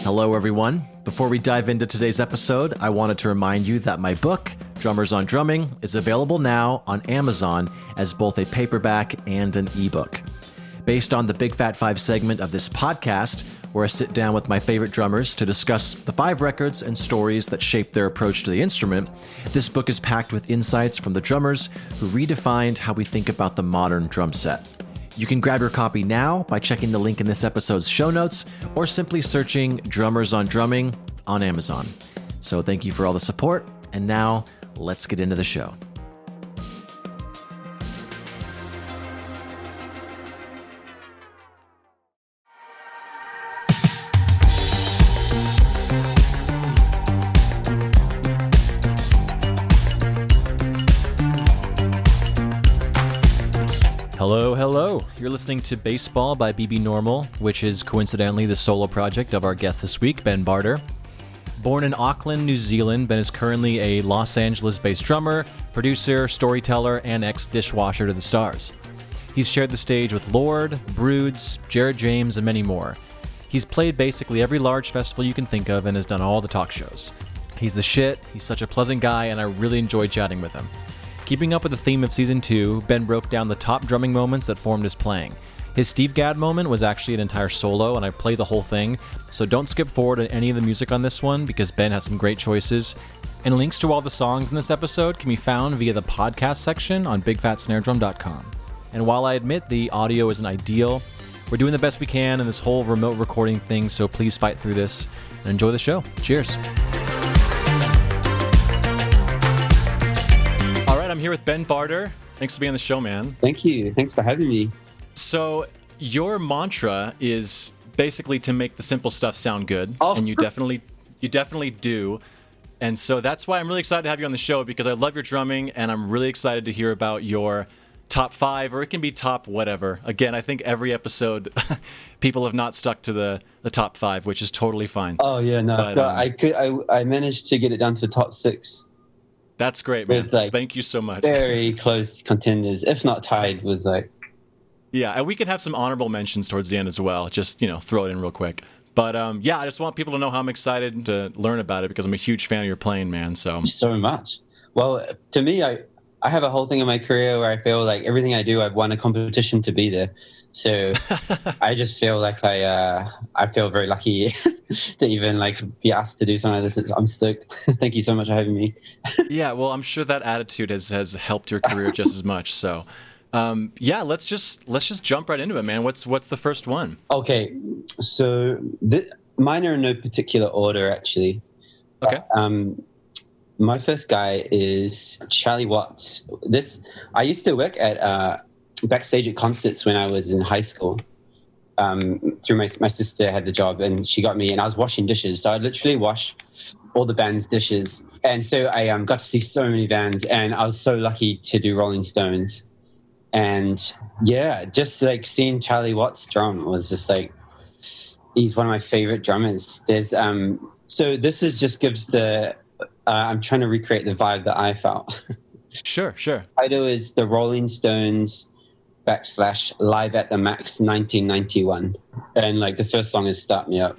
Hello, everyone. Before we dive into today's episode, I wanted to remind you that my book, Drummers on Drumming, is available now on Amazon as both a paperback and an ebook. Based on the Big Fat Five segment of this podcast, where I sit down with my favorite drummers to discuss the 5 records and stories that shaped their approach to the instrument, this book is packed with insights from the drummers who redefined how we think about the modern drum set. You can grab your copy now by checking the link in this episode's show notes or simply searching Drummers on Drumming on Amazon. So thank you for all the support, and now let's get into the show. Hello. You're listening to Baseball by BB Normal, which is coincidentally the solo project of our guest this week, Ben Barter. Born in Auckland, New Zealand, Ben is currently a Los Angeles-based drummer, producer, storyteller, and ex-dishwasher to the stars. He's shared the stage with Lorde, Broods, Jared James, and many more. He's played basically every large festival you can think of and has done all the talk shows. He's the shit, he's such a pleasant guy, and I really enjoyed chatting with him. Keeping up with the theme of Season 2, Ben broke down the top drumming moments that formed his playing. His Steve Gadd moment was actually an entire solo, and I played the whole thing, so don't skip forward to any of the music on this one because Ben has some great choices. And links to all the songs in this episode can be found via the podcast section on bigfatsnaredrum.com. And while I admit the audio isn't ideal, we're doing the best we can in this whole remote recording thing, so please fight through this and enjoy the show. Cheers. I'm here with Ben Barter. Thanks for being on the show, man. Thank you. Thanks for having me. So your mantra is basically to make the simple stuff sound good, and you definitely do. And so that's why I'm really excited to have you on the show, because I love your drumming, and I'm really excited to hear about your top 5, or it can be top whatever. Again, I think every episode people have not stuck to the top 5, which is totally fine. Oh yeah, no. But, I managed to get it down to the top 6. That's great, man. Thank you so much. Very close contenders, if not tied with Yeah, and we can have some honorable mentions towards the end as well. Just, throw it in real quick. But yeah, I just want people to know how I'm excited to learn about it because I'm a huge fan of your playing, man. So much. Well, to me, I have a whole thing in my career where I feel like everything I do, I've won a competition to be there. So I just feel like I feel very lucky to even be asked to do something like this. I'm stoked. Thank you so much for having me. Yeah, well, I'm sure that attitude has helped your career just as much. So yeah, let's just jump right into it, man. What's the first one? Okay, so mine are in no particular order, actually. Okay. My first guy is Charlie Watts. I used to work at backstage at concerts when I was in high school. Through my sister had the job, and she got me, and I was washing dishes. So I literally wash all the band's dishes, and so I got to see so many bands, and I was so lucky to do Rolling Stones. And yeah, just seeing Charlie Watts drum was just he's one of my favorite drummers. There's so this is just gives the I'm trying to recreate the vibe that I felt. Sure. Title is the Rolling Stones / Live at the Max 1991, and the first song is Start Me Up.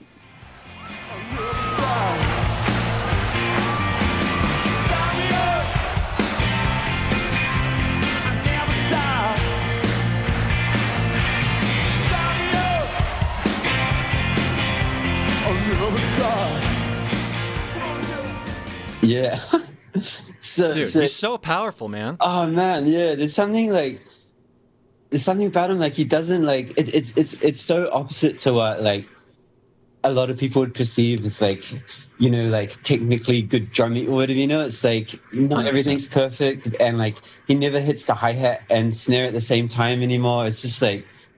Yeah. Dude, he's so powerful, man. Oh man, yeah. There's something about him. He doesn't it's so opposite to what a lot of people would perceive as technically good drumming or whatever. It's not 100%. Everything's perfect, and he never hits the hi-hat and snare at the same time anymore. It's just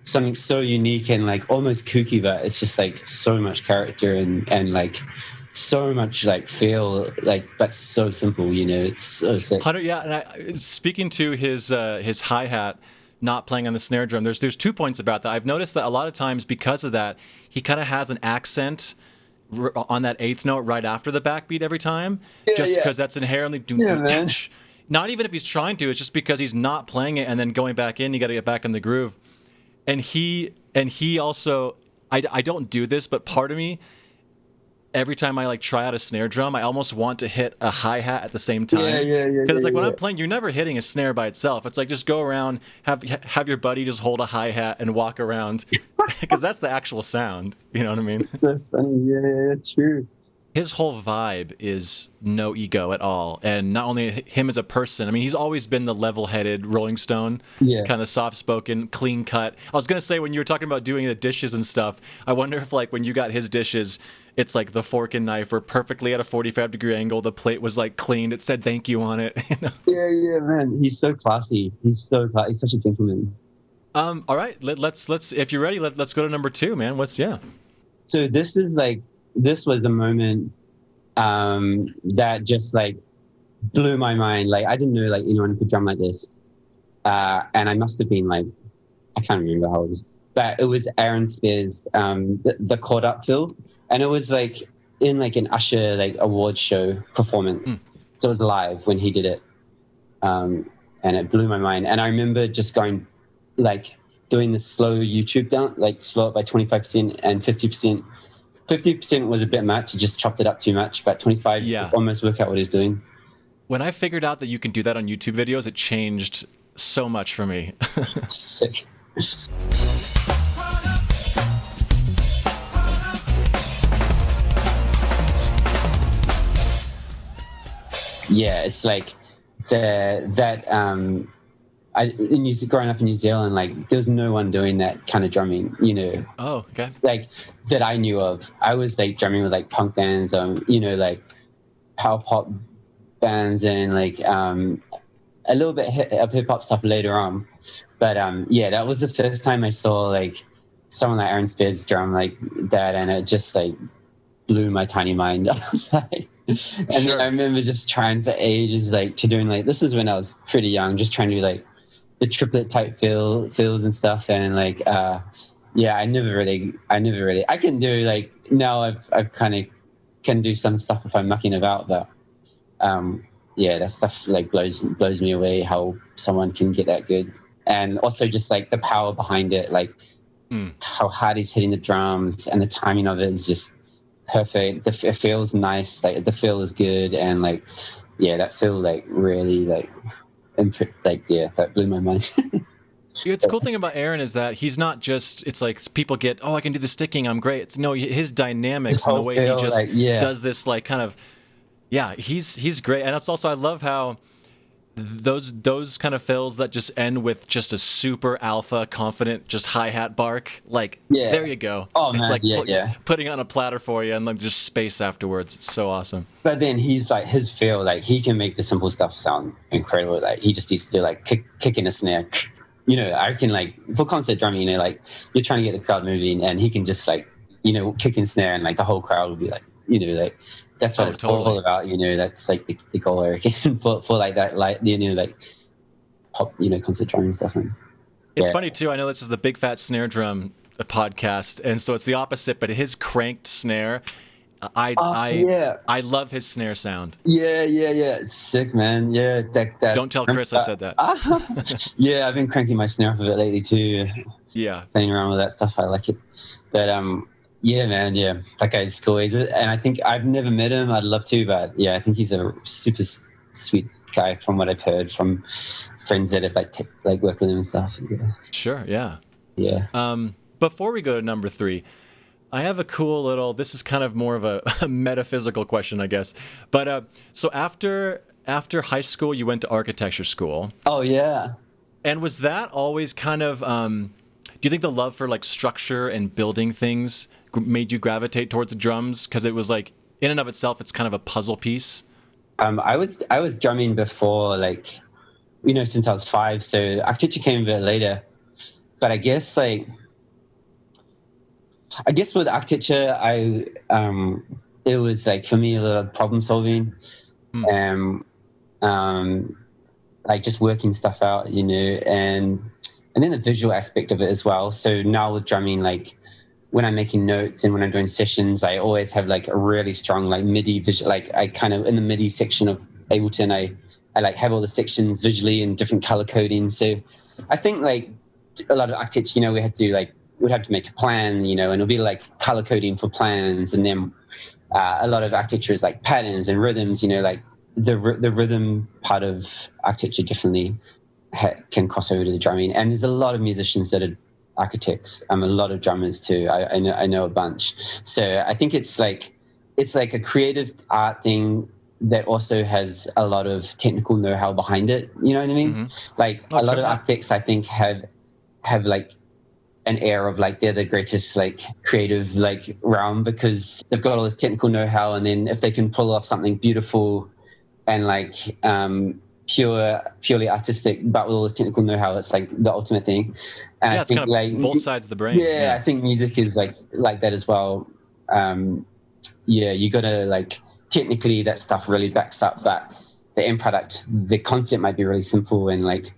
something so unique and almost kooky, but it's just so much character and so much feel but so simple. It's so sick. Yeah, and speaking to his hi-hat not playing on the snare drum, there's 2 points about that. I've noticed that a lot of times because of that, he kind of has an accent on that 8th note right after the backbeat every time, just because that's inherently not even if he's trying to, it's just because he's not playing it and then going back in, you got to get back in the groove. And he also, I don't do this, but part of me every time I like try out a snare drum, I almost want to hit a hi-hat at the same time. Yeah. Because it's like when I'm playing, you're never hitting a snare by itself. It's like just go around, have your buddy just hold a hi-hat and walk around, because that's the actual sound. You know what I mean? So funny. Yeah, true. His whole vibe is no ego at all, and not only him as a person. I mean, he's always been the level-headed Rolling Stone, kind of soft-spoken, clean-cut. I was gonna say, when you were talking about doing the dishes and stuff, I wonder if like when you got his dishes, it's like the fork and knife were perfectly at a 45-degree angle. The plate was like cleaned. It said "thank you" on it. You know? Yeah, man. He's so classy. He's such a gentleman. All right, let's if you're ready, let's go to number 2, man. So this was a moment that just like blew my mind. Like I didn't know like anyone could drum like this, and I must have been like, I can't remember how old I was, but it was Aaron Spears, the Caught Up fill, and it was like in like an Usher like award show performance. So it was live when he did it, and it blew my mind. And I remember just going like doing the slow YouTube down, like slow it by 25% and 50%. 50% was a bit much. He just chopped it up too much, but 25 almost worked out what he's doing. When I figured out that you can do that on YouTube videos, it changed so much for me. Sick. Yeah, it's like growing up in New Zealand, like there was no one doing that kind of drumming, you know. Oh, okay. Like that I knew of. I was like drumming with like punk bands, you know, like power pop bands and like a little bit of hip hop stuff later on. But yeah, that was the first time I saw like someone like Aaron Spears drum like that, and it just like blew my tiny mind. I was like, and then I remember just trying for ages, like to doing like, this is when I was pretty young, just trying to do like the triplet type fills and stuff, and like yeah, I never really I can do like now I've kind of can do some stuff if I'm mucking about, but yeah, that stuff like blows me away how someone can get that good, and also just like the power behind it, like how hard he's hitting the drums, and the timing of it is just perfect. It feels nice, like the feel is good, and like yeah, that feel like really like yeah, that blew my mind. The cool thing about Aaron is that he's not just, it's like people get, oh, I can do the sticking, I'm great. It's no, his dynamics and the way he just does this like kind of, yeah, he's great. And it's also, I love how those kind of fills that just end with just a super alpha confident just hi-hat bark, like there you go. Oh, it's man, like putting on a platter for you and like just space afterwards. It's so awesome. But then he's like, his feel, like he can make the simple stuff sound incredible. Like he just needs to do like kick in a snare, you know. I can like for concert drumming, you know, like you're trying to get the crowd moving, and he can just like, you know, kick in snare, and like the whole crowd will be like, you know, like that's what it's all about, you know. That's like the goal, I reckon, for like that, like, you know, like pop, you know, concert drumming stuff. And it's funny too, I know this is the Big Fat Snare Drum podcast, and so it's the opposite, but his cranked snare, I love his snare sound. Yeah, it's sick, man. Yeah, that don't tell Chris I said that. Yeah, I've been cranking my snare off of it lately too. Yeah, playing around with that stuff, I like it. But yeah, man, yeah, that guy's cool. And I think I've never met him. I'd love to, but yeah, I think he's a super sweet guy from what I've heard from friends that have like worked with him and stuff. Yeah. Sure, yeah. Before we go to number 3, I have a cool little, this is kind of more of a metaphysical question, I guess. But so after high school, you went to architecture school. Oh, yeah. And was that always kind of, do you think the love for like structure and building things made you gravitate towards the drums? Because it was like, in and of itself, it's kind of a puzzle piece. I was drumming before, like, you know, since I was 5. So architecture came a bit later. But I guess with architecture, it was like for me a lot of problem solving, like just working stuff out, you know, and then the visual aspect of it as well. So now with drumming, like when I'm making notes and when I'm doing sessions, I always have like a really strong like MIDI visual. Like I kind of in the MIDI section of Ableton, I like have all the sections visually in different color coding. So I think like a lot of architecture, you know, we'd have to make a plan, you know, and it'll be like color coding for plans, and then a lot of architecture is like patterns and rhythms, like the rhythm part of architecture definitely can cross over to the drumming. And there's a lot of musicians that are architects, a lot of drummers too. I know a bunch. So I think it's like a creative art thing that also has a lot of technical know-how behind it. You know what I mean? Mm-hmm. Like a lot of architects, I think, have like an air of like they're the greatest like creative like realm because they've got all this technical know-how, and then if they can pull off something beautiful and like purely artistic, but with all this technical know-how, it's like the ultimate thing. And I it's think kind of like both sides of the brain. I think music is like that as well. You gotta like technically that stuff really backs up, but the end product, the concept might be really simple and like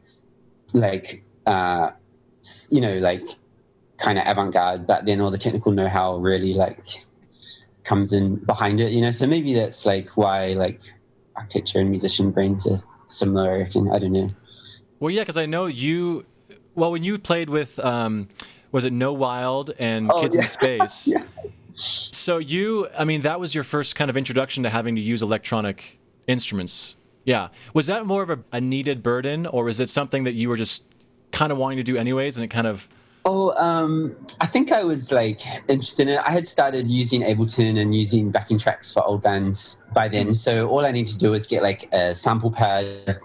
kind of avant-garde, but then all the technical know-how really like comes in behind it, so maybe that's like why like architecture and musician brains are similar, I reckon. I don't know. Well, yeah, because I know when you played with was it No Wild and Kids in Space? Yeah. So that was your first kind of introduction to having to use electronic instruments. Yeah. Was that more of a needed burden, or was it something that you were just kind of wanting to do anyways, and it kind of... I think I was like interested in it. I had started using Ableton and using backing tracks for old bands by then. So all I need to do is get like a sample pad,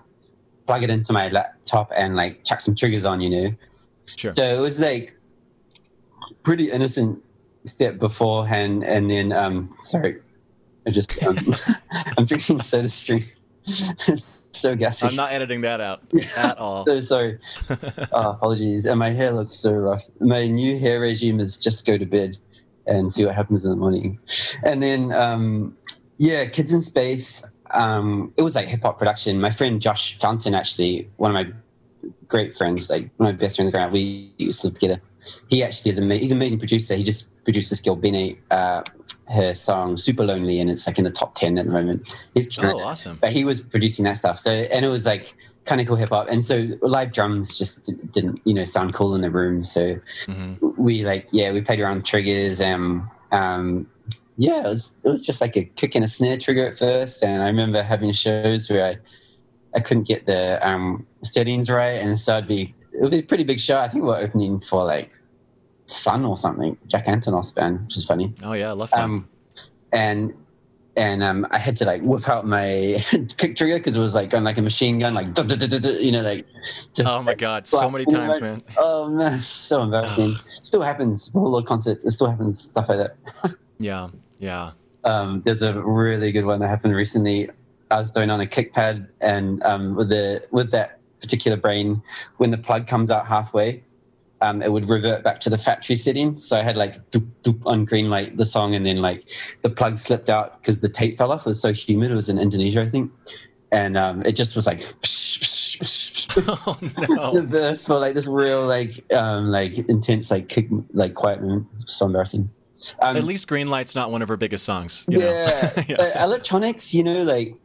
plug it into my laptop, and like chuck some triggers on, Sure. So it was like pretty innocent step beforehand. And then, sorry, I'm drinking Soda Stream. It's so gassy. I'm not editing that out at all. So sorry. Apologies. And my hair looks so rough. My new hair regime is just go to bed and see what happens in the morning. And then, Kids in Space. It was like hip hop production. My friend Josh Fountain, actually, one of my great friends, like one of my best friends in the ground, we used to live together. He actually he's an amazing producer. He just produced this girl, Bene, her song Super Lonely, and it's like in the top 10 at the moment. He's awesome. But he was producing that stuff. And it was like kind of cool hip hop. And so live drums just didn't, sound cool in the room. So we played around with triggers. It was just like a kick and a snare trigger at first. And I remember having shows where I couldn't get the steadings right. And so it would be a pretty big show. I think we're opening for like Fun or something, Jack Antonoff's band, which is funny. Oh yeah, I love Fun. And I had to like whip out my kick trigger because it was like going like a machine gun, like like. Just, oh my god, so many times, man. Oh man, so embarrassing. Still happens for all the concerts. It still happens, stuff like that. Yeah. There's a really good one that happened recently. I was doing on a kick pad, and with that particular brain, when the plug comes out halfway, it would revert back to the factory setting. So I had like doop, doop on green light the song, and then like the plug slipped out because the tape fell off. It was so humid. It was in Indonesia, I think, and it just was like psh, psh, psh, psh. Oh no! The verse for like this real like intense like kick like quiet moment. So embarrassing. At least Green Light's not one of her biggest songs. Yeah. But electronics, like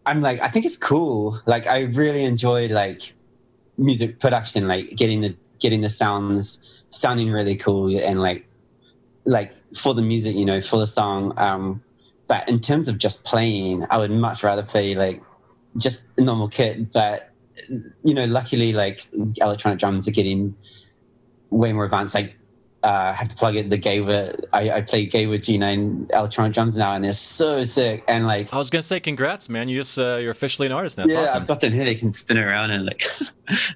I think it's cool. Like I really enjoyed like music production, like getting the sounds sounding really cool, and like for the music, for the song. But in terms of just playing, I would much rather play like just a normal kit. But luckily, like electronic drums are getting way more advanced. Like have to plug in the Gawa. I play Gawa G9 electronic drums now, and they're so sick. And like, I was gonna say, congrats, man! You're officially an artist now. That's awesome. I've got them here. They can spin around, and like,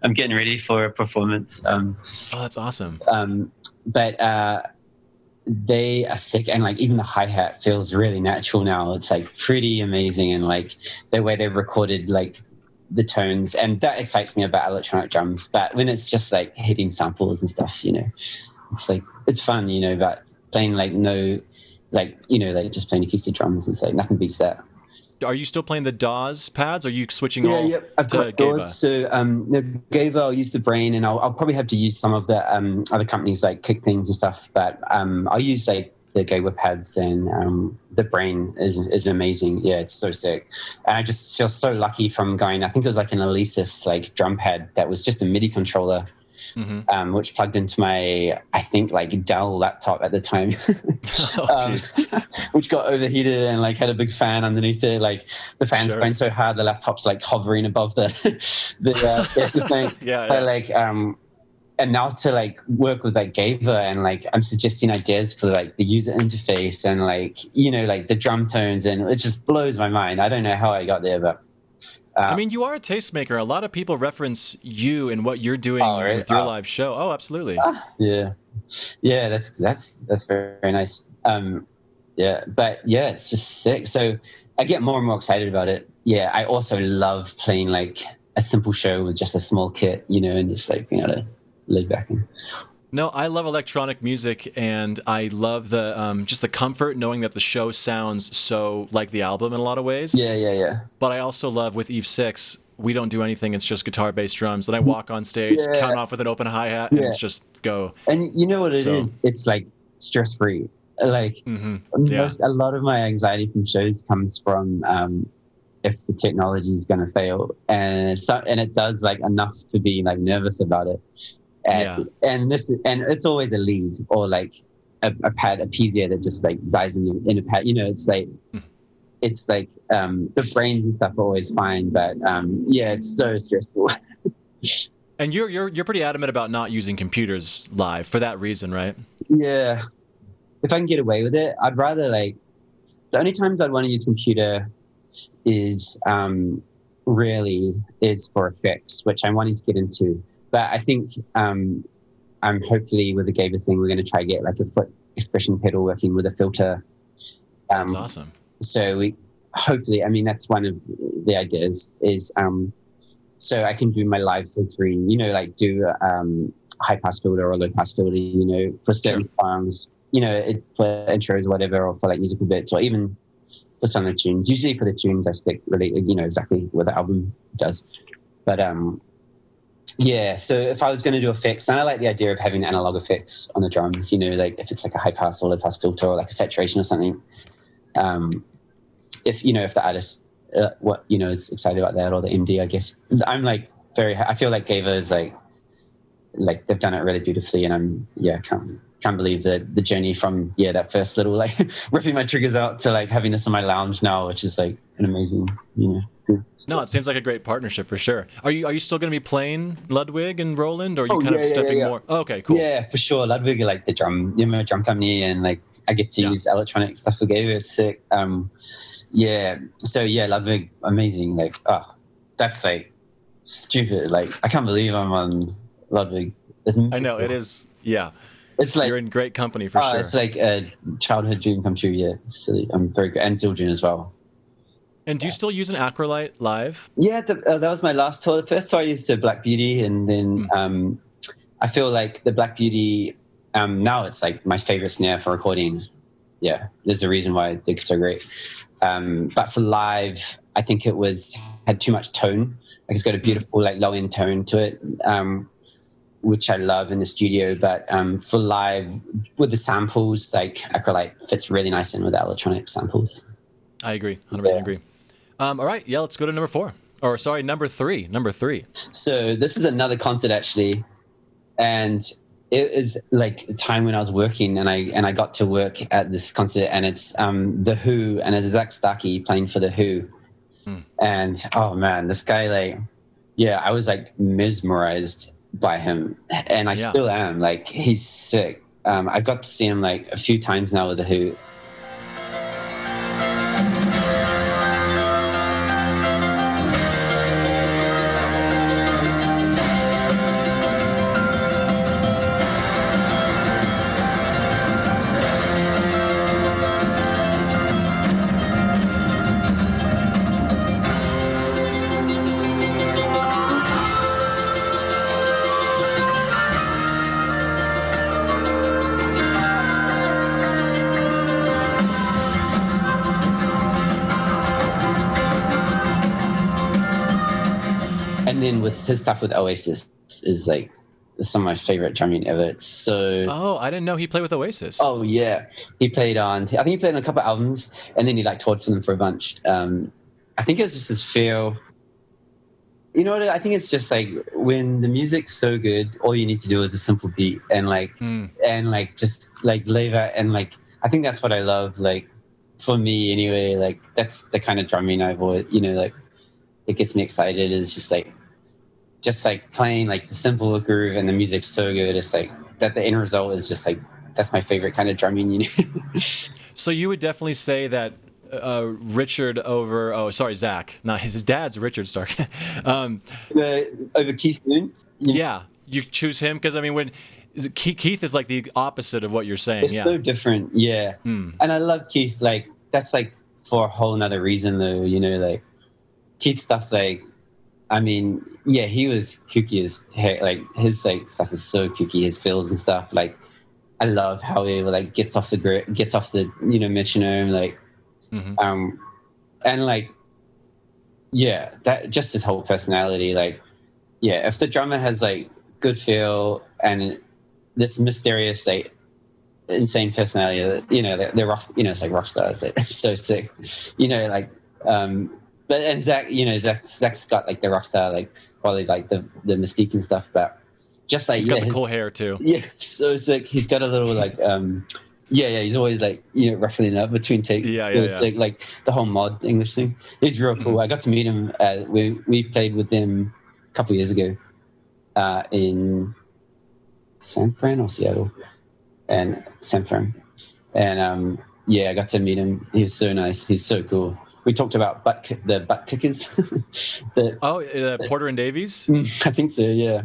I'm getting ready for a performance. That's awesome. But they are sick, and like even the hi-hat feels really natural now. It's like pretty amazing, and like the way they've recorded like the tones, and that excites me about electronic drums. But when it's just like hitting samples and stuff, it's like it's fun, but playing like just playing acoustic drums, it's like nothing beats that. Are you still playing the DAWs pads? Or are you switching all I've to got Gawa? DAWs. So the Gawa, I'll use the Brain, and I'll probably have to use some of the other companies like Kick Things and stuff. But I'll use like the Gawa pads, and the Brain is amazing. Yeah, it's so sick. And I just feel so lucky from going. I think it was like an Alesis like drum pad that was just a MIDI controller. which plugged into my, I think, like Dell laptop at the time, which got overheated and like had a big fan underneath it. Like the fan's going so hard, the laptop's like hovering above the thing. But like, and now to like work with like Gaver and like I'm suggesting ideas for like the user interface and like, you know, like the drum tones, and it just blows my mind. I don't know how I got there, but I mean, you are a tastemaker. A lot of people reference you and what you're doing with your live show. Oh, absolutely. Yeah, that's very, very nice. But yeah, it's just sick. So I get more and more excited about it. Yeah, I also love playing like a simple show with just a small kit, you know, and just like being able to lay back and. No, I love electronic music, and I love the just the comfort knowing that the show sounds so like the album in a lot of ways. Yeah. But I also love with Eve 6, we don't do anything. It's just guitar, bass, drums. And I walk on stage, count off with an open hi-hat, and it's just go. And you know what it is? It's like stress-free. Like a lot of my anxiety from shows comes from if the technology is going to fail. And it does like enough to be like nervous about it. And it's always a lead or like a pad, a PZA that just like dies in a pad. You know, it's like the brains and stuff are always fine, but it's so stressful. And you're pretty adamant about not using computers live for that reason, right? Yeah, if I can get away with it, I'd rather like the only times I'd want to use computer is really is for effects, which I'm wanting to get into. But I think I'm hopefully with the Gaver thing, we're going to try to get like a foot expression pedal working with a filter. That's awesome. So we hopefully, I mean, that's one of the ideas is so I can do my live filtering, you know, like do high pass filter or low pass filter, you know, for certain songs, you know, for intros or whatever, or for like musical bits, or even for some of the tunes. Usually for the tunes, I stick really, you know, exactly what the album does. But yeah, so if I was going to do effects, and I like the idea of having analog effects on the drums, you know, like if it's like a high pass or low pass filter or like a saturation or something. If the artist, is excited about that, or the MD, I guess I'm like I feel like Gaver is like they've done it really beautifully, and can't believe the journey from that first little like ripping my triggers out to like having this in my lounge now, which is like an amazing, No, it seems like a great partnership for sure. Are you still going to be playing Ludwig and Roland, or are you kind of stepping more? Oh, okay, cool. Yeah, for sure. Ludwig are like the drum company, and like I get to use electronic stuff for Gaver. It's sick. So Ludwig, amazing. Like, that's like stupid. Like, I can't believe I'm on Ludwig. I know it is. Yeah. It's like you're in great company for sure. It's like a childhood dream come true. Yeah, it's silly. I'm very good, and children as well. And do you still use an Acrolite live? Yeah, that was my last tour. The first tour I used a Black Beauty, and then I feel like the Black Beauty now it's like my favorite snare for recording. Yeah, there's a reason why I think it's so great. But for live, I think it had too much tone. Like it's got a beautiful like low end tone to it. Which I love in the studio, but for live with the samples, like Acrolite fits really nice in with the electronic samples. I agree, 100% agree. All right, let's go to number 4. Or sorry, number 3. So this is another concert actually, and it is like a time when I was working, and I got to work at this concert, and it's The Who, and it's Zach Starkey playing for The Who, and oh man, this guy I was like mesmerized by him, and I still am. Like he's sick. I've got to see him like a few times now with The Who. And then with his stuff with Oasis is like some of my favorite drumming ever. It's so. Oh, I didn't know he played with Oasis. Oh yeah, he played on. I think he played on a couple of albums, and then he like toured for them for a bunch. I think it was just his feel. You know what? I think it's just like when the music's so good, all you need to do is a simple beat and like just like lay that and like I think that's what I love. Like for me anyway, like that's the kind of drumming I've always like it gets me excited. Is just like playing like the simple groove and the music's so good. It's like that the end result is just like that's my favorite kind of drumming. So you would definitely say that Richard over Zach, not his dad's Richard Stark. Over Keith Moon. Yeah, you choose him because I mean when Keith is like the opposite of what you're saying. It's so different, yeah. And I love Keith. Like that's like for a whole nother reason though. Like Keith stuff. Like I mean, yeah, he was kooky as heck. Like his like stuff is so kooky. His fills and stuff. Like I love how he like gets off the metronome. Like and like yeah, that just his whole personality. Like yeah, if the drummer has like good feel and this mysterious like insane personality, they're rock, it's like rock stars. It's so sick, like but and Zach, Zach's got like the rock star, like probably like the mystique and stuff, but just like he's got the cool hair too. Yeah, so sick. He's got a little like he's always like ruffling up between takes. Yeah. Sick. Like the whole mod English thing. He's real cool. I got to meet him. We played with him a couple of years ago in San Fran or Seattle, and San Fran, and I got to meet him. He was so nice. He's so cool. We talked about the butt kickers. Porter and Davies. I think so. Yeah,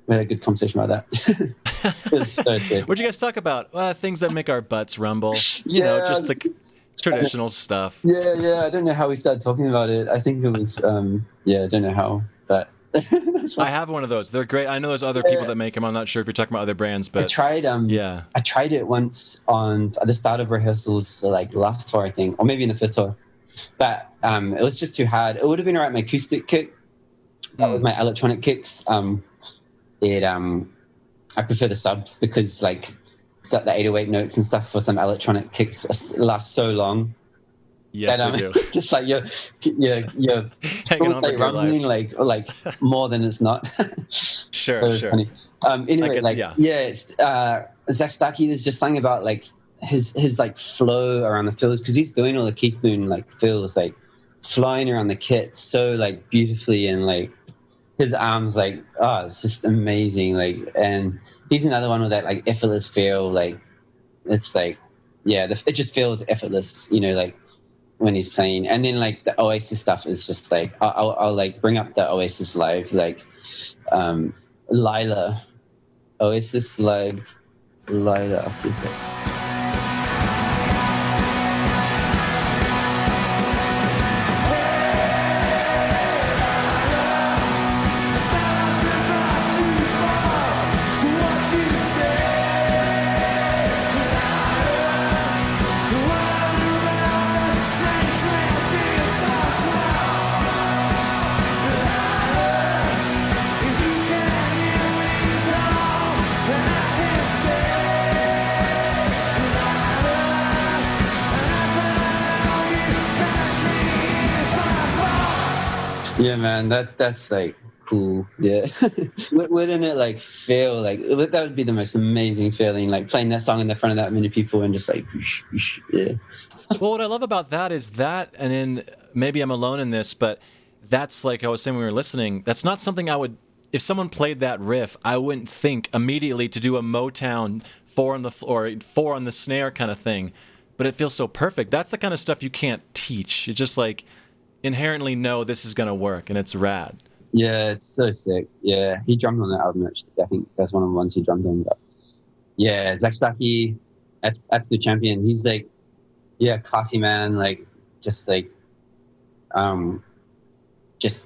we had a good conversation about that. What'd you guys talk about? Things that make our butts rumble. Just the traditional stuff. Yeah. I don't know how we started talking about it. I think it was. I don't know how, but. I have one of those. They're great. I know there's other people that make them. I'm not sure if you're talking about other brands, but I tried. I tried it once at the start of rehearsals, like last tour, I think, or maybe in the fifth tour. But it was just too hard. It would have been alright. My acoustic kick, with my electronic kicks. I prefer the subs because like the 808 notes and stuff for some electronic kicks last so long. Yes, and, they do. Just like you're hanging on for rumbling like more than it's not. Sure. Funny. Anyway, it's Zach Starkey is just something about like his like flow around the fills because he's doing all the Keith Moon like fills like flying around the kit so like beautifully and like his arms like it's just amazing like and he's another one with that like effortless feel like it's like it just feels effortless like when he's playing. And then like the Oasis stuff is just like I'll like bring up the Oasis live like Lila Oasis live Lila. I'll see if that's yeah, man, that's like cool. Yeah. Wouldn't it like feel like that would be the most amazing feeling, like playing that song in the front of that many people and just like yeah. Well, what I love about that is that, and then maybe I'm alone in this, but that's like I was saying when we were listening, that's not something I would, if someone played that riff, I wouldn't think immediately to do a Motown 4 on the floor, 4 on the snare kind of thing, but it feels so perfect. That's the kind of stuff you can't teach. It's just like inherently know this is going to work, and it's rad. Yeah, it's so sick. Yeah, he drummed on that album, actually. I think that's one of the ones he drummed on. But yeah, Zach Starkey, absolute champion. He's like, classy man, like, just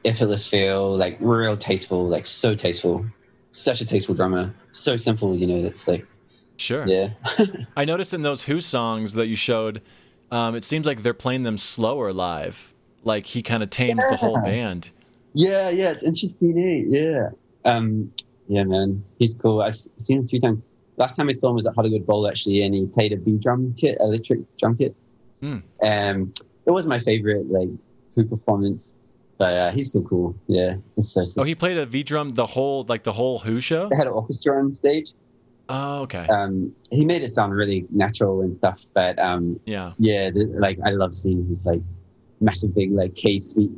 effortless feel, like, real tasteful, like, so tasteful. Such a tasteful drummer. So simple, it's like... Sure. Yeah. I noticed in those Who songs that you showed, it seems like they're playing them slower live. Like he kind of tames the whole band. Yeah, it's interesting. Yeah, yeah, man, he's cool. I've seen him a few times. Last time I saw him was at Hollywood Bowl actually, and he played a electric drum kit. It was my favorite like Who performance. But he's still cool. Yeah, it's so Oh, sick. he played a V drum the whole Who show? They had an orchestra on stage. Oh, okay. He made it sound really natural and stuff. But Yeah. yeah, like I love seeing his like massive big like K sweet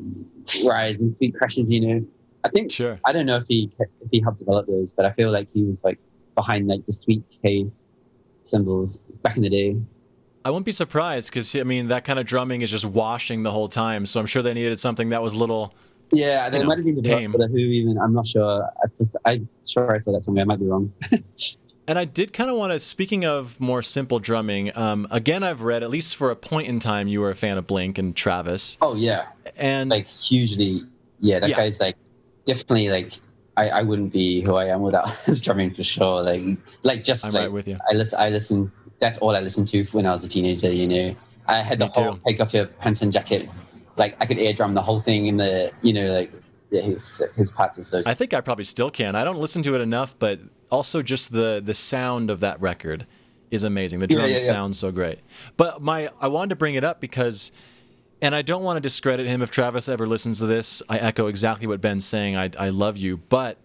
rides and sweet crashes. I think Sure. I don't know if he helped develop those, but I feel like he was like behind like the sweet K cymbals back in the day. I wouldn't be surprised because, I mean, that kind of drumming is just washing the whole time. So I'm sure they needed something that was little, Yeah, they might have been developed tame. for the Who. Even I'm not sure. I'm sure I saw that somewhere. I might be wrong. And I did kind of want to, speaking of more simple drumming, again, I've read, at least for a point in time, you were a fan of Blink and Travis. Oh, yeah. And like hugely. Yeah, that guy's like definitely like I wouldn't be who I am without his drumming for sure. Like just I'm like right with you. I listen. That's all I listened to when I was a teenager. I had the Me whole too. take off your pants and jacket. Like I could air drum the whole thing in the like yeah his parts are so. I think I probably still can. I don't listen to it enough, but also just the sound of that record is amazing. The drums sound so great. But I wanted to bring it up because, and I don't want to discredit him if Travis ever listens to this. I echo exactly what Ben's saying. I love you. But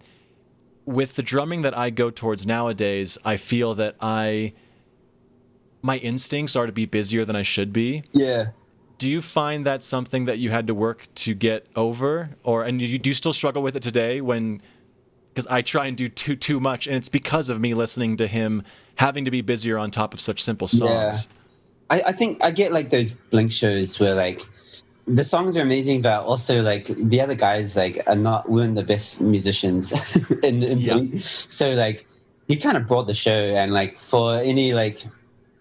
with the drumming that I go towards nowadays, I feel that my instincts are to be busier than I should be. Yeah. Do you find that something that you had to work to get over, and do you still struggle with it today? Because I try and do too much, and it's because of me listening to him having to be busier on top of such simple songs. Yeah. I think I get like those Blink shows where like the songs are amazing, but also like the other guys like weren't the best musicians in Blink. So like he kind of brought the show, and like for any like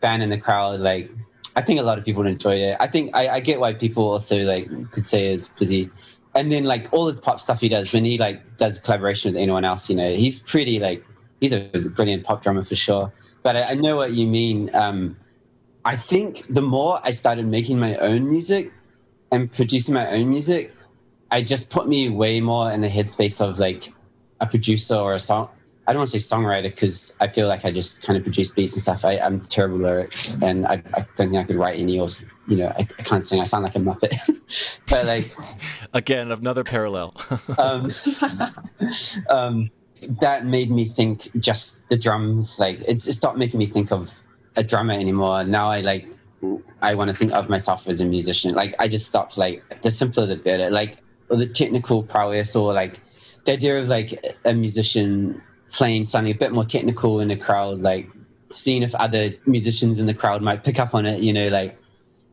fan in the crowd, like I think a lot of people enjoyed it. I think I get why people also like could say is busy. And then like all his pop stuff he does when he like does collaboration with anyone else, he's pretty like he's a brilliant pop drummer for sure. But I know what you mean. I think the more I started making my own music and producing my own music, I just put me way more in the headspace of like a producer or a song. I don't want to say songwriter because I feel like I just kind of produce beats and stuff. I'm terrible lyrics, and I don't think I could write any. Or I can't sing. I sound like a muppet. But like, again, another parallel. That made me think just the drums. Like it stopped making me think of a drummer anymore. Now I want to think of myself as a musician. Like I just stopped. Like the simpler the better. Like or the technical prowess, or like the idea of like a musician playing something a bit more technical in the crowd, like seeing if other musicians in the crowd might pick up on it, like,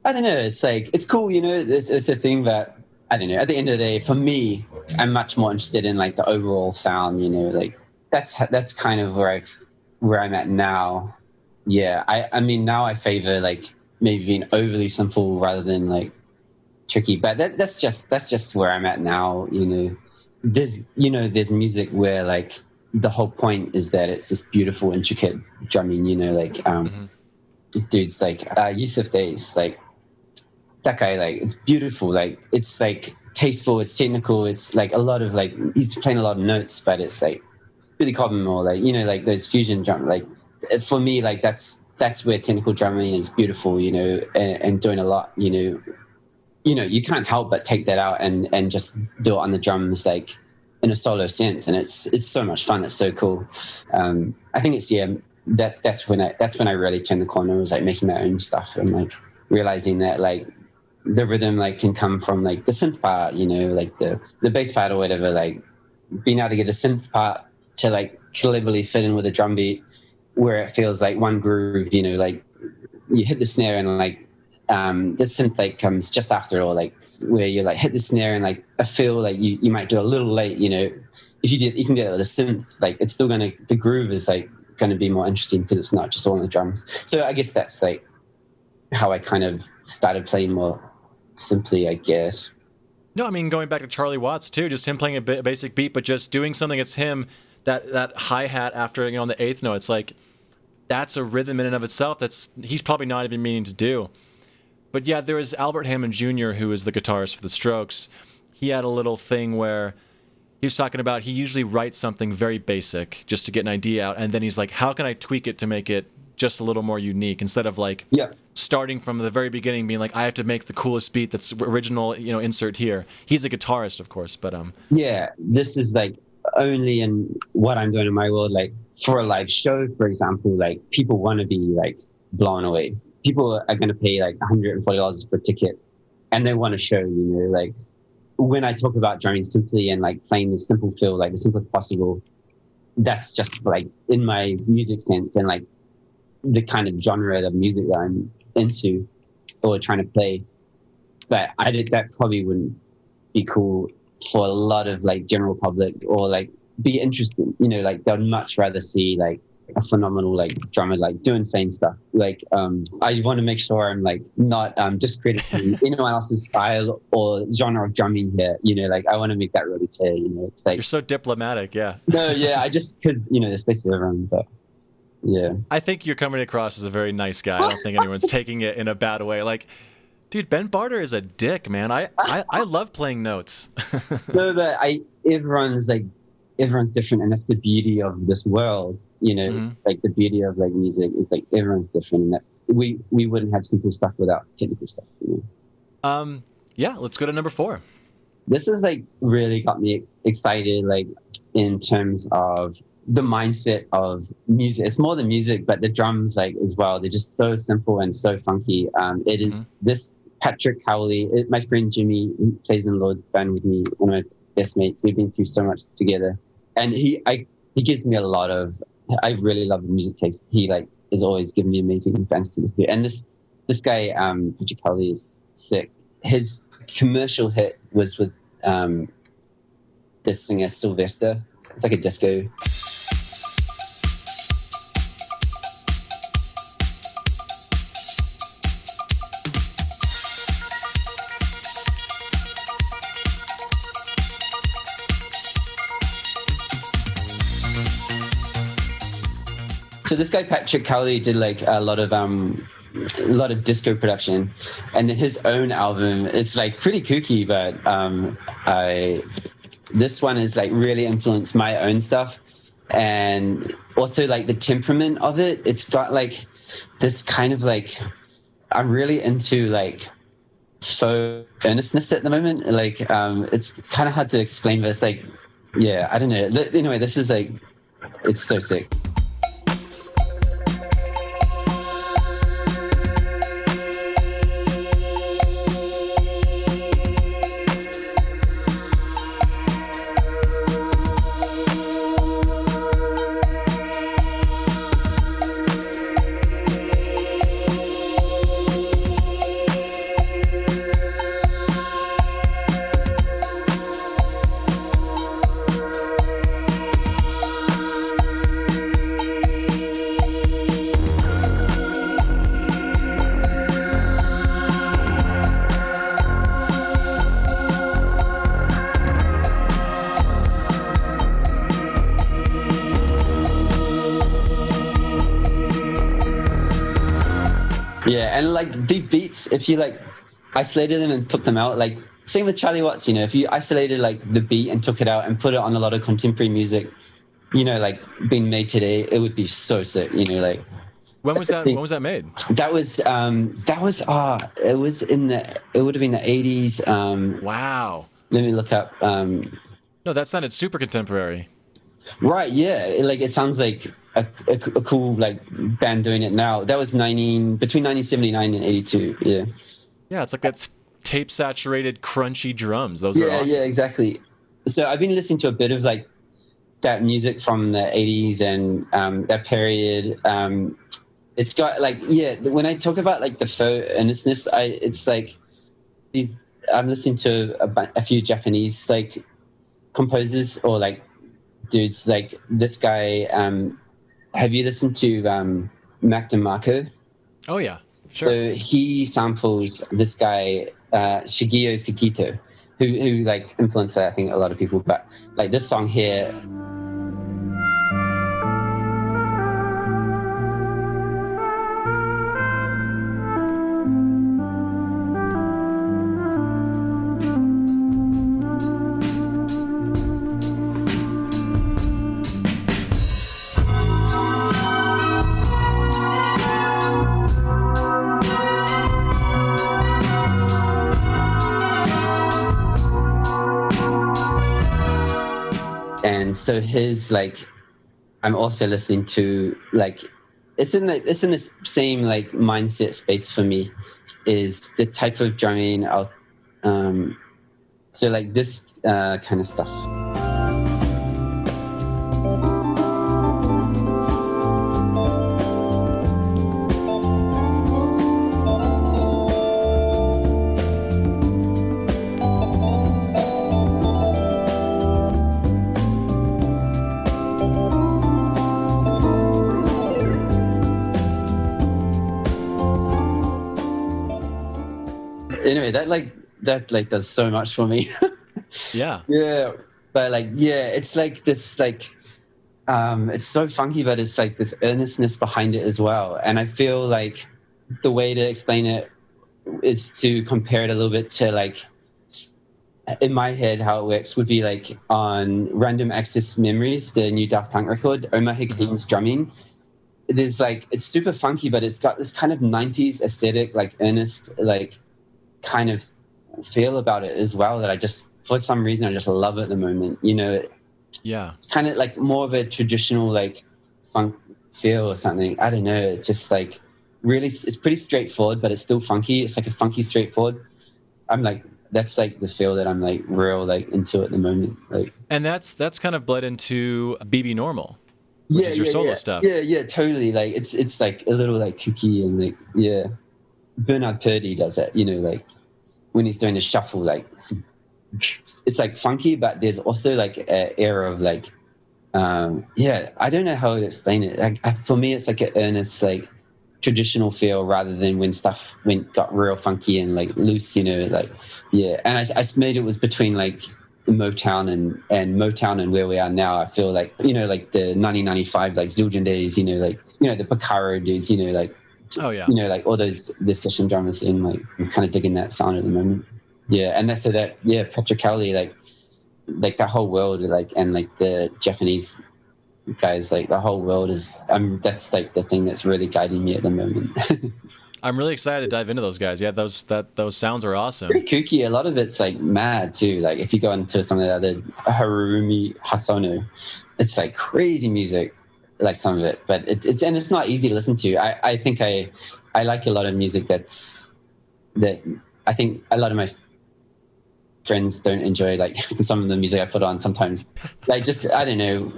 I don't know, it's like, it's cool, it's a thing that, I don't know, at the end of the day, for me, I'm much more interested in like the overall sound, like that's kind of where I'm at now. Yeah, I mean, now I favor like maybe being overly simple rather than like tricky, but that's just where I'm at now, There's music where like the whole point is that it's this beautiful, intricate drumming, like dudes like Yusuf Days, like that guy, like it's beautiful, like it's like tasteful, it's technical, it's like a lot of like he's playing a lot of notes, but it's like really common, or like like those fusion drum, like for me, like that's where technical drumming is beautiful, and doing a lot, you can't help but take that out and just do it on the drums, like in a solo sense, and it's so much fun. It's so cool. I think it's that's when I really turned the corner. Was like making my own stuff and like realizing that like the rhythm like can come from like the synth part, like the bass part or whatever. Like being able to get a synth part to like cleverly fit in with a drum beat, where it feels like one groove. Like you hit the snare and like the synth like comes just after it, or like where you like hit the snare and like I feel like you might do a little late, if you can get it with a synth, like it's still the groove is like gonna be more interesting because it's not just all on the drums. So I guess that's like how I kind of started playing more simply, I guess. No, I mean, going back to Charlie Watts too, just him playing a basic beat, but just doing something. It's him, that hi-hat after on the eighth note. It's like that's a rhythm in and of itself. He's probably not even meaning to do. But yeah, there was Albert Hammond Jr., who is the guitarist for the Strokes. He had a little thing where he was talking about he usually writes something very basic just to get an idea out, and then he's like, how can I tweak it to make it just a little more unique instead of like starting from the very beginning being like, I have to make the coolest beat that's original, insert here. He's a guitarist, of course, but this is like only in what I'm doing in my world. Like for a live show, for example, like people want to be like blown away. People are going to pay like $140 for a ticket, and they want to show, like when I talk about drumming simply and like playing the simple feel, like the simplest possible, that's just like in my music sense and like the kind of genre of music that I'm into or trying to play. But I think that probably wouldn't be cool for a lot of like general public or like be interested, like they'd much rather see like a phenomenal like drummer like do insane stuff. Like I want to make sure I'm like not discrediting anyone else's style or genre of drumming here. Like I want to make that really clear. It's like you're so diplomatic. Yeah. No, yeah. I just because there's space for everyone, but yeah. I think you're coming across as a very nice guy. I don't think anyone's taking it in a bad way. Like, dude, Ben Barter is a dick, man. I love playing notes. No, but everyone's different, and that's the beauty of this world. Like the beauty of like music is like everyone's different, and that's we wouldn't have simple stuff without technical stuff. Yeah, let's go to number 4. This is like really got me excited, like in terms of the mindset of music. It's more than music, but the drums like as well. They're just so simple and so funky. It is this Patrick Cowley, my friend Jimmy, who plays in Lorde band with me, one of my best mates. We've been through so much together, and he gives me a lot of. I really love his music taste. He like is always giving me amazing bands to listen to. And this guy, Patrick Cowley, is sick. His commercial hit was with this singer Sylvester. It's like a disco. So this guy Patrick Cowley did like a lot of disco production, and his own album. It's like pretty kooky, but this one is like really influenced my own stuff, and also like the temperament of it. It's got like this kind of like I'm really into like faux earnestness at the moment. Like it's kind of hard to explain, but it's like I don't know. Anyway, this is like it's so sick. Yeah, and like these beats, if you like isolated them and took them out, like same with Charlie Watts, if you isolated like the beat and took it out and put it on a lot of contemporary music, like being made today, it would be so sick, like. When was that made? That was it would have been the 80s. Wow. Let me look up. No, that sounded super contemporary. Right, yeah. It sounds like a cool like band doing it now. That was between 1979 and 82. Yeah. Yeah, it's like that's tape saturated, crunchy drums. Those are awesome. Yeah, exactly. So I've been listening to a bit of like that music from the 80s and that period. It's got like when I talk about like the faux earnestness, it's like I'm listening to a few Japanese like composers or like dudes like this guy. Have you listened to Mac DeMarco? Oh yeah, sure. So he samples this guy Shigeo Sekito, who like influenced I think a lot of people. But like this song here. and so his like I'm also listening to like it's in this same like mindset space for me, is the type of drumming I'll so like this kind of stuff. Anyway, that does so much for me. Yeah. Yeah, but like it's like this like it's so funky, but it's like this earnestness behind it as well. And I feel like the way to explain it is to compare it a little bit to like, in my head, how it works would be like on Random Access Memories, the new Daft Punk record, Omar Hakim's drumming. There's like, it's super funky, but it's got this kind of 90s aesthetic, like earnest, like kind of feel about it as well, that I just, for some reason, I just love at the moment. You know, Yeah. it's kind of like more of a traditional like funk feel or something. I don't know. It's just like really, it's pretty straightforward, but it's still funky. It's like a funky straightforward. I'm like, that's like the feel that I'm like real like into at the moment. Like, and that's kind of bled into BB Normal, which is your solo stuff. Yeah, totally. Like it's like a little like kooky and like Bernard Purdie does it. You know, like when he's doing the shuffle, like it's like funky, but there's also like an air of like I don't know how to explain it. Like, for me, it's like an earnest like traditional feel rather than when stuff got real funky and like loose, you know, like and I made it was between like the Motown and where we are now. I feel like, you know, like the 1995 like Zildjian days, you know, like, you know, the Picaro dudes, you know, like you know, like all the session drummers in, like I'm kind of digging that sound at the moment. And that's so that Petrocali, like that whole world, like, and like the Japanese guys, like the whole world is that's like the thing that's really guiding me at the moment. I'm really excited to dive into those guys. Yeah, those sounds are awesome. Pretty kooky. A lot of it's like mad too. Like if you go into some of the other Harumi Hasono, it's like crazy music, like some of it. But it's not easy to listen to. I think I like a lot of music that I think a lot of my friends don't enjoy, like some of the music I put on sometimes. Like just, I don't know,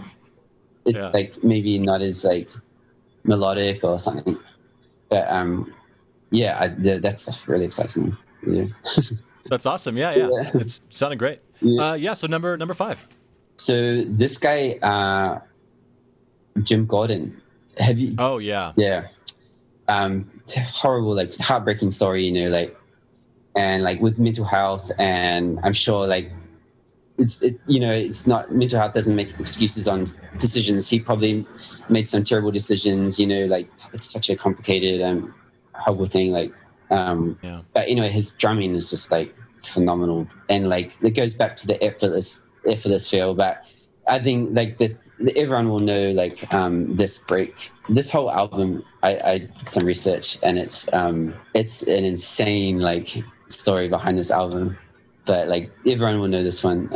it's like maybe not as like melodic or something. But that stuff really excites me. Yeah. That's awesome. Yeah. It's sounding great. So number 5. So this guy, Jim Gordon, have you? Oh yeah. Yeah. It's a horrible, like heartbreaking story, you know, like, and like with mental health, and I'm sure like it's not, mental health doesn't make excuses on decisions. He probably made some terrible decisions, you know, like it's such a complicated horrible thing, like but anyway, his drumming is just like phenomenal, and like it goes back to the effortless feel. But I think like everyone will know like this whole album. I did some research, and it's an insane like story behind this album, but like everyone will know this one.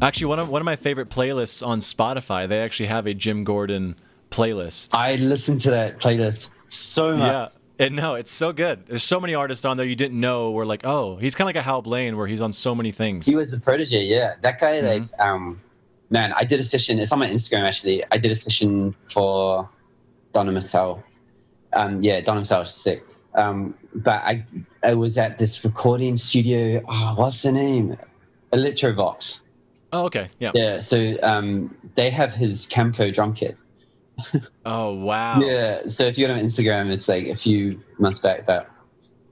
Actually, one of my favorite playlists on Spotify, they actually have a Jim Gordon playlist. I listened to that playlist so much. Yeah, and no, it's so good. There's so many artists on there you didn't know were like, oh, he's kind of like a Hal Blaine, where he's on so many things. He was a protege, yeah. That guy, like, man, I did a session. It's on my Instagram actually. I did a session for Donna Massell. Donna Massell was sick. But I was at this recording studio. Oh, what's the name? Electrovox. Oh, okay. Yeah. Yeah. So they have his Camco drum kit. Oh, wow. Yeah. So if you go to Instagram, it's like a few months back. But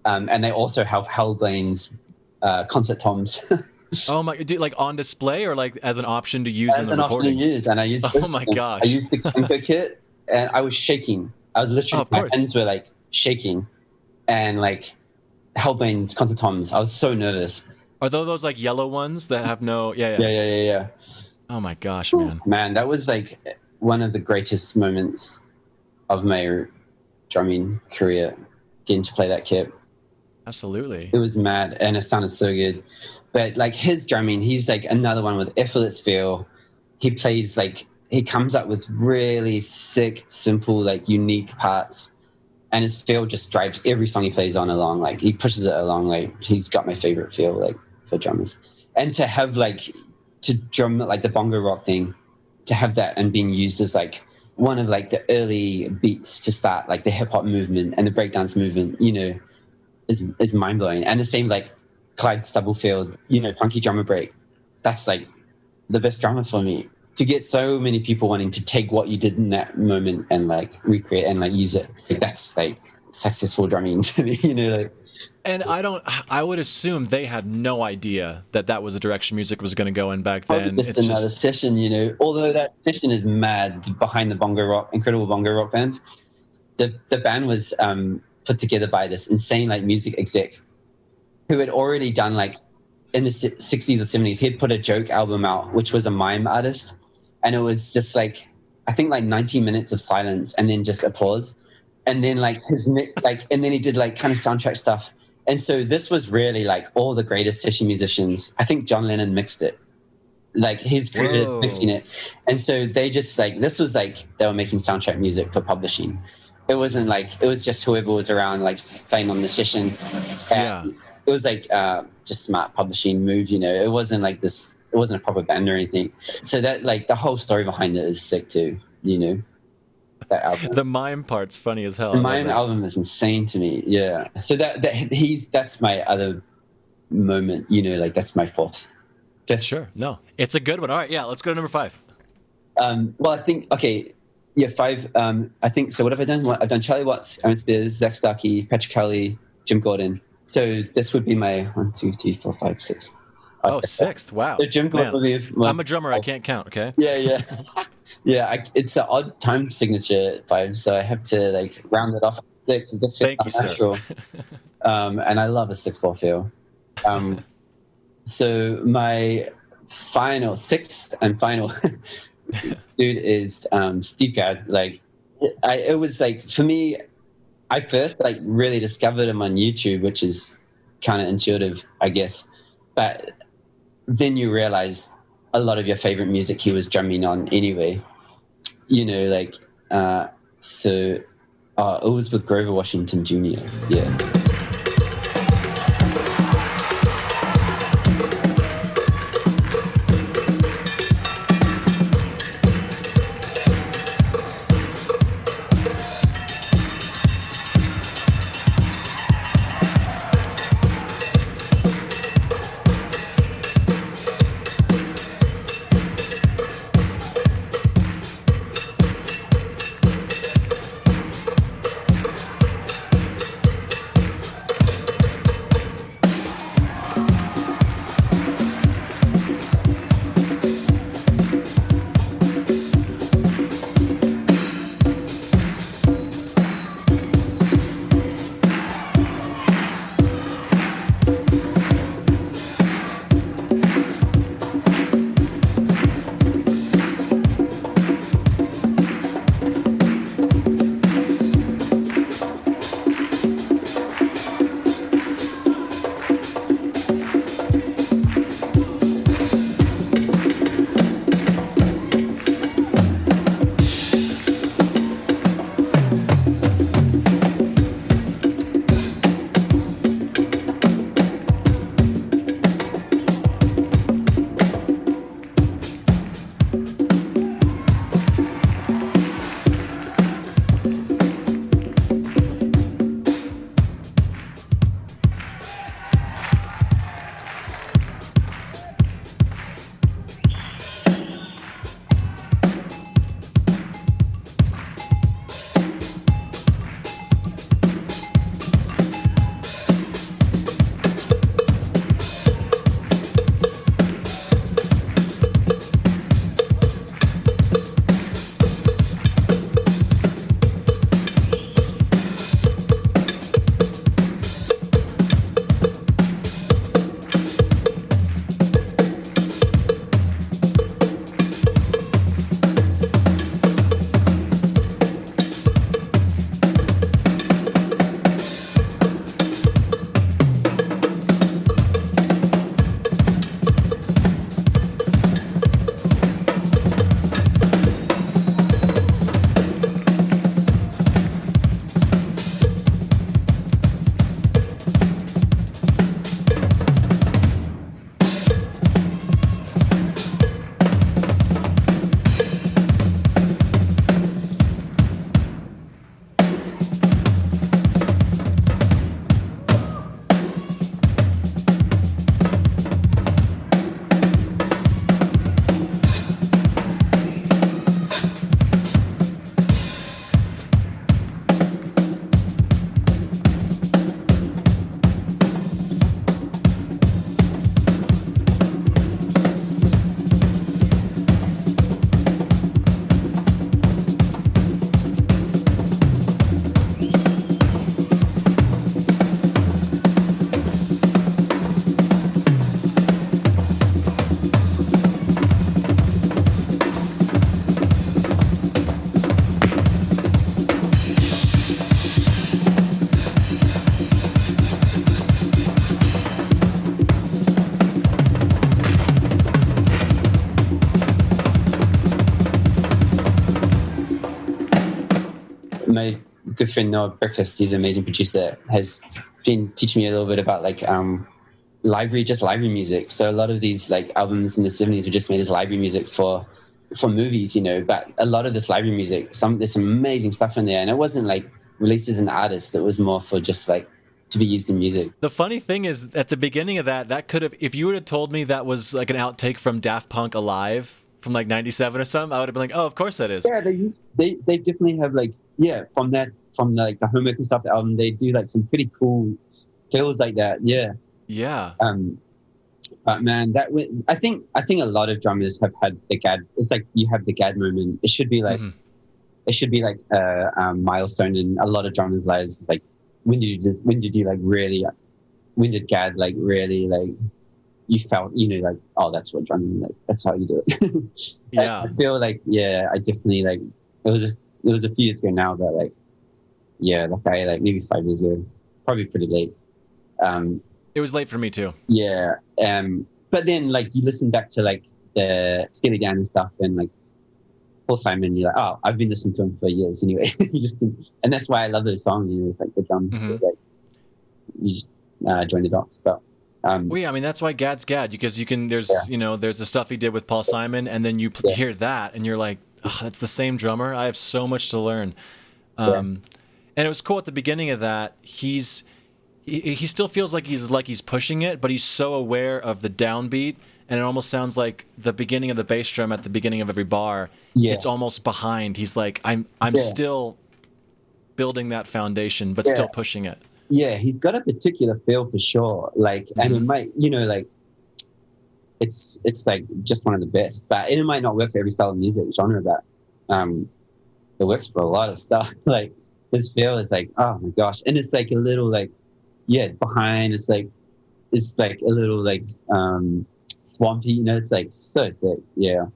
and they also have Hal Blaine's concert toms. Oh my! Like on display or like as an option to use in the recording? Option to use, and I used. Oh my gosh! I used the Camco kit, and I was shaking. I was literally, my hands were like shaking. and like Hellbane's countertoms. I was so nervous. Are those like yellow ones that have no? Yeah, Yeah, yeah. yeah, yeah, yeah. Oh my gosh, man. Man, that was like one of the greatest moments of my drumming career, getting to play that kit. Absolutely. It was mad, and it sounded so good. But like his drumming, he's like another one with effortless feel. He plays like he comes up with really sick, simple, like unique parts, and his feel just drives every song he plays on along. Like he pushes it along. Like he's got my favorite feel like for drummers, and to have like to drum like the bongo rock thing, to have that and being used as like one of like the early beats to start like the hip hop movement and the breakdance movement, you know, is mind blowing. And the same like Clyde Stubblefield, you know, funky drummer break. That's like the best drummer for me. To get so many people wanting to take what you did in that moment and like recreate and like use it, like, that's like successful drumming to me, you know. Like, And I would assume they had no idea that that was the direction music was going to go in back then. just It's another just session, you know. Although that session is mad behind the bongo rock, incredible bongo rock band. The band was put together by this insane like music exec who had already done like in the 60s or 70s. He had put a joke album out, which was a mime artist, and it was just like I think like 90 minutes of silence and then just applause, and then like and then he did like kind of soundtrack stuff. And so this was really like all the greatest session musicians. I think John Lennon mixed it, like his creative mixing it. And so they just like, this was like, they were making soundtrack music for publishing. It wasn't like, it was just whoever was around like playing on the session. And it was like just smart publishing move, you know. It wasn't like this, it wasn't a proper band or anything. So that like the whole story behind it is sick too, you know. That album. The mime part's funny as hell. The mime album is insane to me. Yeah. So that's my other moment, you know, like that's my fourth. Sure. No, it's a good one. All right. Yeah. Let's go to number 5. Well, I think, okay. Yeah. 5. I think, so what have I done? I've done Charlie Watts, Aaron Spears, Zach Starkey, Patrick Cowley, Jim Gordon. So this would be my 1, 2, 3, 4, 5, 6. Oh, 6th. Wow. So Jim Gordon would be I'm a drummer. I can't count. Okay. Yeah. Yeah, it's an odd time signature at 5, so I have to like round it off at 6. It just Thank you, sir. And I love a 6/4 feel. So my sixth and final dude is Steve Gadd. Like, it was like for me, I first like really discovered him on YouTube, which is kind of intuitive, I guess. But then you realize a lot of your favorite music he was drumming on anyway, you know, like, so it was with Grover Washington Jr. Yeah. my good friend Noah Breakfast, he's an amazing producer, has been teaching me a little bit about like library music. So a lot of these like albums in the 70s were just made as library music for movies, you know. But a lot of this library music, there's some amazing stuff in there, and it wasn't like released as an artist. It was more for just like to be used in music. The funny thing is, at the beginning of that could have, if you would have told me that was like an outtake from Daft Punk Alive from like 97 or something, I would have been like, oh, of course that is. Yeah, they definitely have like, yeah, from like the Homework and Stuff album, they do like some pretty cool feels like that. Yeah. Yeah. But man, I think a lot of drummers have had the GAD. It's like you have the GAD moment. It should be like a milestone in a lot of drummers' lives. Like when did GAD like really like you felt, you know, like, oh, that's what drumming, like that's how you do it. Yeah. I feel like, yeah, I definitely like it was a few years ago now, but like, yeah, like I like maybe 5 years ago, probably pretty late. It was late for me too. Yeah. But then like you listen back to like the Steely Dan and stuff, and like Paul Simon, you're like, oh, I've been listening to him for years anyway. And that's why I love those songs. You know, it's like the drums, like you just join the dots. But well, yeah, I mean that's why GAD's GAD, because you can. There's there's the stuff he did with Paul Simon, and then you hear that, and you're like, oh, that's the same drummer. I have so much to learn. And it was cool at the beginning of that. He still feels like he's pushing it, but he's so aware of the downbeat, and it almost sounds like the beginning of the bass drum at the beginning of every bar. Yeah. It's almost behind. He's like, I'm still building that foundation, but still pushing it. Yeah, he's got a particular feel for sure. Like, and it might, you know, like it's like just one of the best, but it might not work for every style of music genre, but it works for a lot of stuff. Like his feel is like, oh my gosh, and it's like a little like, yeah, behind. It's like a little like swampy, you know. It's like so sick. Yeah.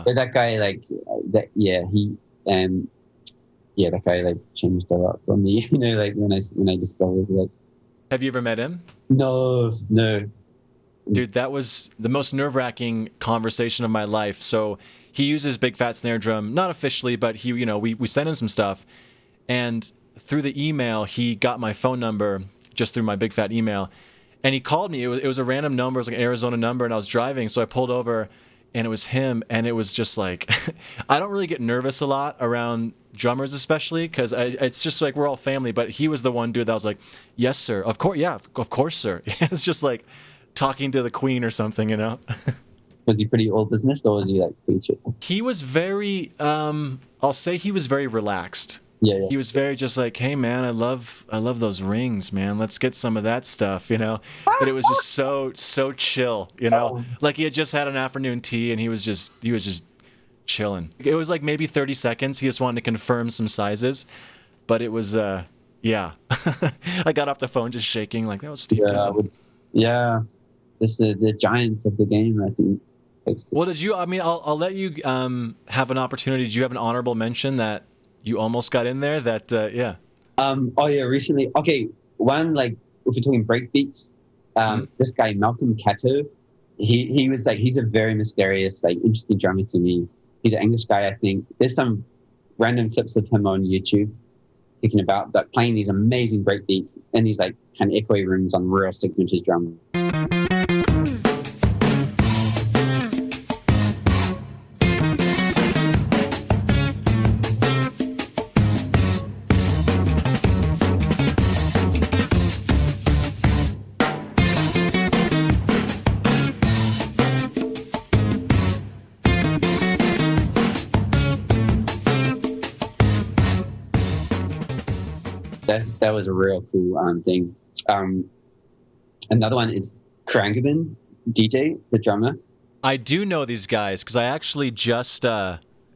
But that guy, like that, that guy like changed a lot for me. You know, like when I discovered like. Have you ever met him? No. Dude, that was the most nerve-wracking conversation of my life. So he uses Big Fat Snare Drum, not officially, but he, you know, we sent him some stuff, and through the email he got my phone number just through my Big Fat email, and he called me. It was a random number, it was like an Arizona number, and I was driving, so I pulled over, and it was him, and it was just like, I don't really get nervous a lot around drummers, especially because it's just like we're all family, but he was the one dude that was like, yes sir, of course, yeah, of course sir. It's just like talking to the queen or something, you know. Was he pretty all business, or was he like pretty chill? He was very I'll say he was very relaxed. Yeah. He was very just like, hey man, I love those rings, man. Let's get some of that stuff, you know. But it was just so chill, you know. Like he had just had an afternoon tea, and he was just chilling. It was like maybe 30 seconds. He just wanted to confirm some sizes, but it was yeah. I got off the phone just shaking, like that was Steve. Yeah. This is the giants of the game, I think. Well, did you? I mean, I'll let you have an opportunity. Did you have an honorable mention that you almost got in there? That yeah. Oh yeah, recently. Okay, one, like if we're talking breakbeats, this guy Malcolm Cato, he was like, he's a very mysterious, like interesting drummer to me. He's an English guy, I think. There's some random clips of him on YouTube thinking about, but playing these amazing breakbeats in these like kind of echoey rooms on real signature drum. That was a real cool thing. Another one is Krangabin, DJ, the drummer. I do know these guys because I actually just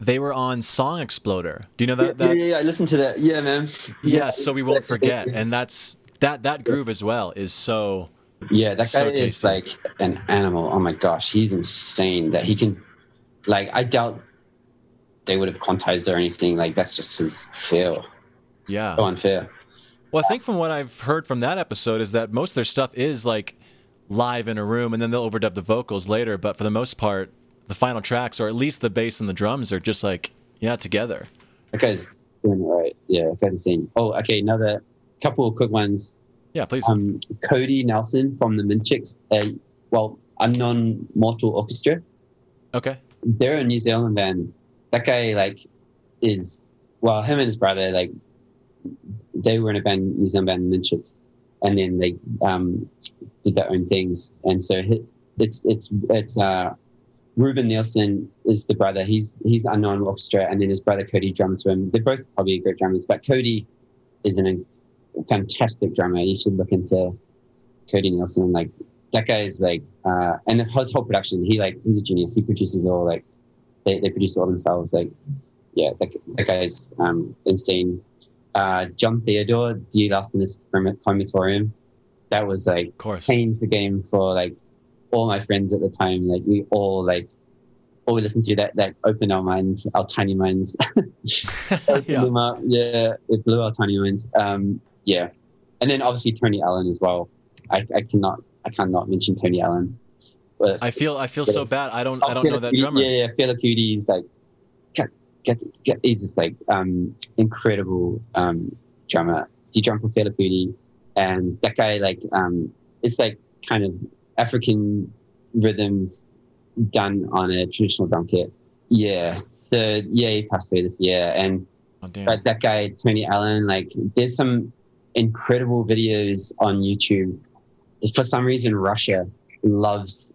they were on Song Exploder. Do you know that? Yeah, I listened to that. Yeah, man. Yeah, so we won't forget, and that's that groove as well is so. Yeah, that guy so tasty. Is like an animal. Oh my gosh, he's insane. That he can, like, I doubt they would have quantized or anything. Like that's just his feel. Yeah. So unfair. Well, I think from what I've heard from that episode is that most of their stuff is like live in a room, and then they'll overdub the vocals later. But for the most part, the final tracks, or at least the bass and the drums, are just like together. Because doing it right. Yeah, guys insane. Oh, okay. Another couple of quick ones. Yeah, please. Cody Nelson from the Minchicks. Unknown Mortal Orchestra. Okay. They're a New Zealand band. That guy him and his brother they were in a band, New Zealand band, Minchicks, and then they did their own things. And so it's Ruben Nielsen is the brother. He's the Unknown Orchestra, and then his brother Cody drums for him. They're both probably great drummers, but Cody is a fantastic drummer. You should look into Cody Nielsen. That guy is and his whole production. He's a genius. He produces it all. They produce it all themselves. That guy's insane. John Theodore, D. Lastinus Crematorium. That was changed the game for all my friends at the time. We all we listened to that opened our minds, our tiny minds. Opened them up. Yeah, it blew our tiny minds. Yeah. And then obviously Tony Allen as well. I cannot mention Tony Allen. But I feel so bad. I don't know that drummer. Yeah, Fela Kuti's he's just incredible drummer. He drummed for Fela Kuti, and that guy it's kind of African rhythms done on a traditional drum kit. Yeah. So he passed away this year, and but that guy Tony Allen, there's some incredible videos on YouTube. For some reason, Russia loves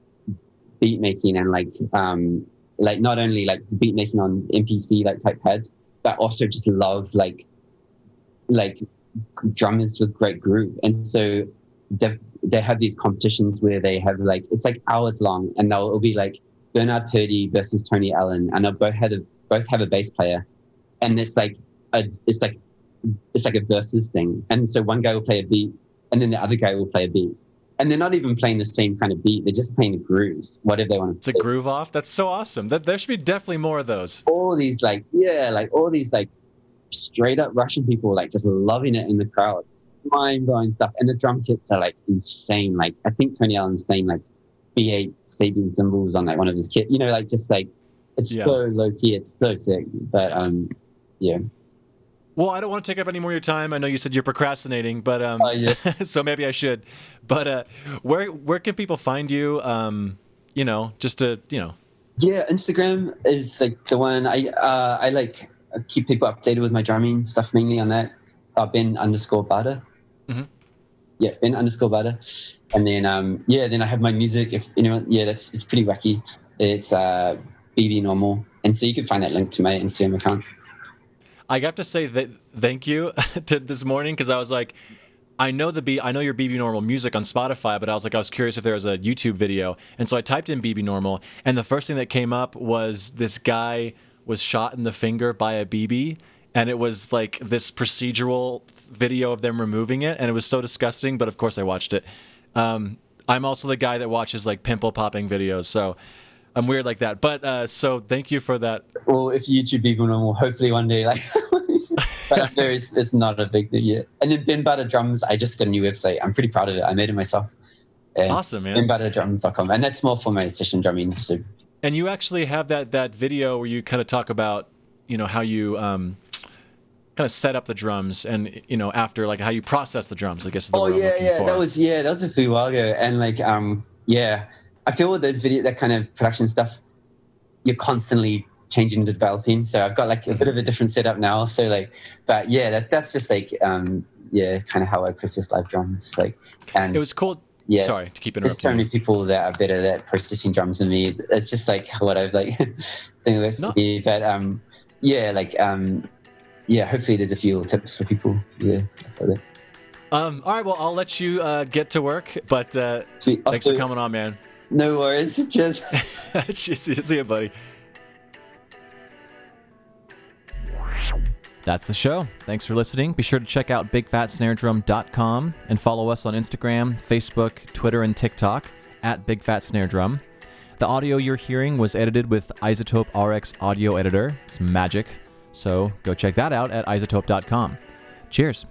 beat making and not only beat making on MPC type pads, but also just love drummers with great groove. And so they have these competitions where they have it's hours long, and it'll be Bernard Purdie versus Tony Allen, and they'll both have a bass player, and it's like a versus thing. And so one guy will play a beat, and then the other guy will play a beat. And they're not even playing the same kind of beat. They're just playing the grooves, whatever they want to play. It's a groove off? That's so awesome. There should be definitely more of those. All these all these straight up Russian people just loving it in the crowd. Mind-blowing stuff. And the drum kits are insane. I think Tony Allen's playing B8 Sabian cymbals on one of his kits. It's so low key. It's so sick. But yeah. Well, I don't want to take up any more of your time. I know you said you're procrastinating, but so maybe I should. But where can people find you? Just to Yeah, Instagram is the one. I keep people updated with my drumming stuff mainly on that. Ben_Barter. Mm-hmm. Yeah, Ben_Barter. And then then I have my music. If anyone, it's pretty wacky. It's BB Normal, and so you can find that link to my Instagram account. I got to say that thank you to this morning, because I was I know your BB Normal music on Spotify, but I was curious if there was a YouTube video, and so I typed in BB Normal, and the first thing that came up was this guy was shot in the finger by a BB, and it was this procedural video of them removing it, and it was so disgusting, but of course I watched it. I'm also the guy that watches pimple popping videos, so I'm weird like that. But so thank you for that. Well, if YouTube BB Normal, hopefully one day but it's not a big thing yet. And then Ben Barter Drums, I just got a new website. I'm pretty proud of it. I made it myself. Awesome, man. BenBarterDrums.com, and that's more for my session drumming. So. And you actually have that video where you kind of talk about how you kind of set up the drums, and after how you process the drums, I guess is the word I'm looking for. That was a few while ago, and I feel with those that kind of production stuff, you're constantly changing and developing. So I've got a bit of a different setup now. So but yeah, that's just kind of how I process live drums. And it was cool. Yeah, sorry to keep interrupting. There's so many people that are better at processing drums than me. It's just what I've think works to be. But hopefully there's a few tips for people. Yeah, stuff like that. All right, well, I'll let you get to work, but thanks for coming on, man. No worries. Cheers. See you, buddy. That's the show. Thanks for listening. Be sure to check out bigfatsnaredrum.com and follow us on Instagram, Facebook, Twitter, and TikTok at bigfatsnaredrum. The audio you're hearing was edited with Isotope RX Audio Editor. It's magic. So go check that out at isotope.com. Cheers.